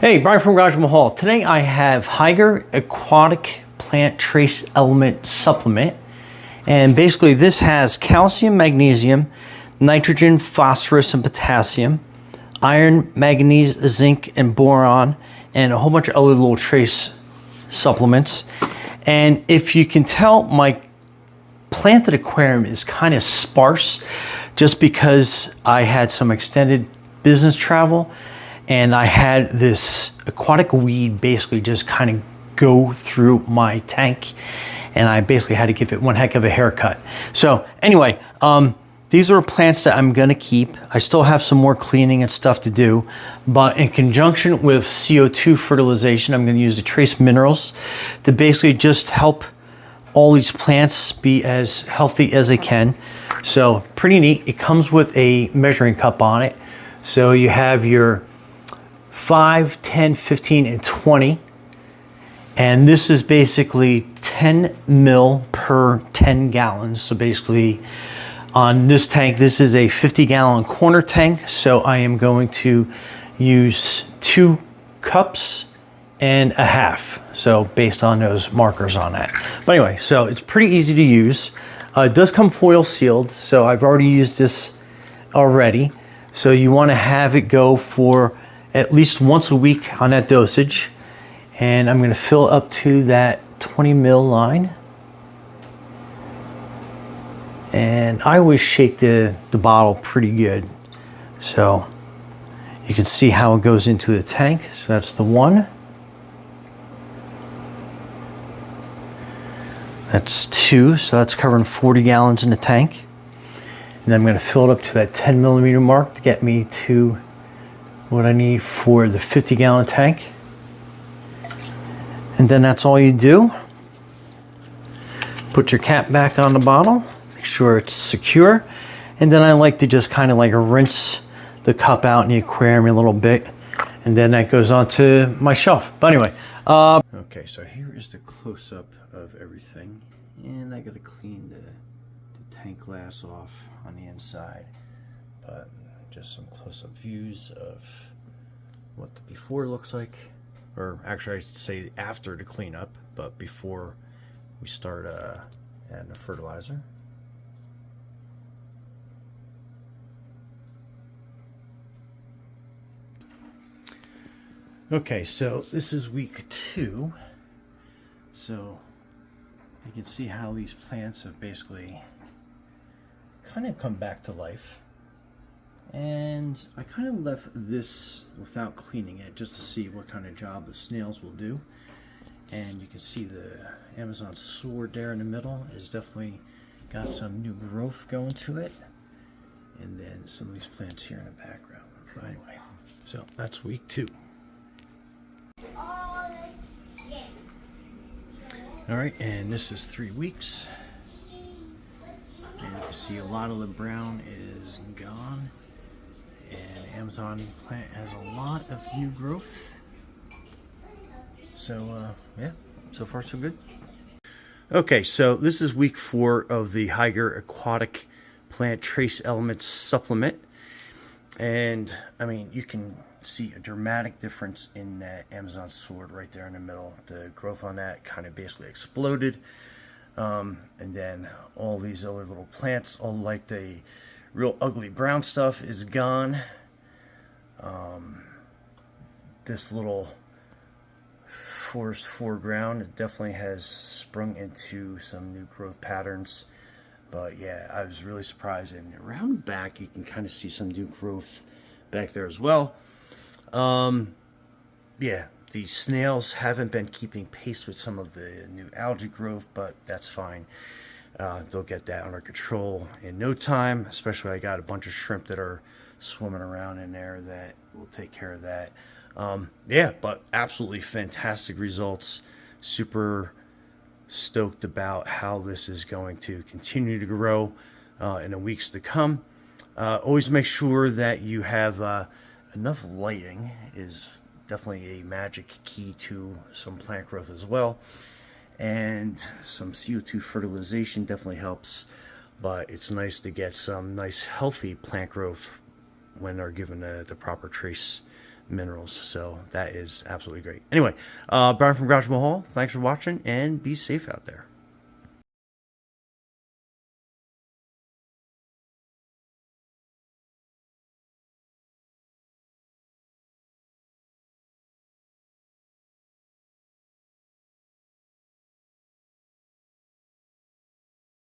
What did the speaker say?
Hey, Brian from Garage Mahal. Today I have Hygger Aquatic Plant Trace Element Supplement. And basically this has calcium, magnesium, nitrogen, phosphorus, and potassium, iron, manganese, zinc, and boron, and a whole bunch of other little trace supplements. And if you can tell, my planted aquarium is kind of sparse just because I had some extended business travel and I had this aquatic weed basically just kind of go through my tank, and I basically had to give it one heck of a haircut. So anyway, these are plants that I'm gonna keep. I still have some more cleaning and stuff to do, but in conjunction with CO2 fertilization, I'm gonna use the trace minerals to basically just help all these plants be as healthy as they can. So pretty neat. It comes with a measuring cup on it. So you have your 5, 10, 15, and 20. And this is basically 10 mil per 10 gallons. So basically on this tank, this is a 50-gallon corner tank. So I am going to use 2 cups and a half. So based on those markers on that. But anyway, so it's pretty easy to use. It does come foil sealed. So I've already used this already. So you want to have it go for at least once a week on that dosage. And I'm going to fill up to that 20 mil line. And I always shake the bottle pretty good. So you can see how it goes into the tank. So that's the one. That's 2, so that's covering 40 gallons in the tank. And then I'm going to fill it up to that 10 millimeter mark to get me to what I need for the 50-gallon tank. And then that's all you do. Put your cap back on the bottle, make sure it's secure. And then I like to just kind of like rinse the cup out in the aquarium a little bit. And then that goes onto my shelf. But anyway, okay, so here is the close-up of everything. And I gotta clean the tank glass off on the inside. But just some close-up views of what the before looks like, or actually I should say after the cleanup, but before we start adding the fertilizer. Okay, so this is week 2. So you can see how these plants have basically kind of come back to life. And I kind of left this without cleaning it just to see what kind of job the snails will do. And you can see the Amazon sword there in the middle is definitely got some new growth going to it. And then some of these plants here in the background. But anyway, so that's week 2. All right, and this is 3 weeks. And you can see a lot of the brown is gone. And Amazon plant has a lot of new growth. So yeah, so far so good. Okay, so this is week 4 of the Hygger Aquatic Plant Trace Elements Supplement. And I mean, you can see a dramatic difference in that Amazon sword right there in the middle. The growth on that kind of basically exploded. And then all these other little plants, all like the real ugly brown stuff, is gone. This little forest foreground, it definitely has sprung into some new growth patterns. But yeah, I was really surprised. And around the back, you can kind of see some new growth back there as well. Yeah, the snails haven't been keeping pace with some of the new algae growth, but that's fine. They'll get that under control in no time, especially I got a bunch of shrimp that are swimming around in there that will take care of that. Yeah, but absolutely fantastic results. Super stoked about how this is going to continue to grow in the weeks to come. Always make sure that you have enough lighting is definitely a magic key to some plant growth as well. And some CO2 fertilization definitely helps, but it's nice to get some nice healthy plant growth when they're given the proper trace minerals. So that is absolutely great. Anyway, Brian from Garage Mahal, thanks for watching, and be safe out there.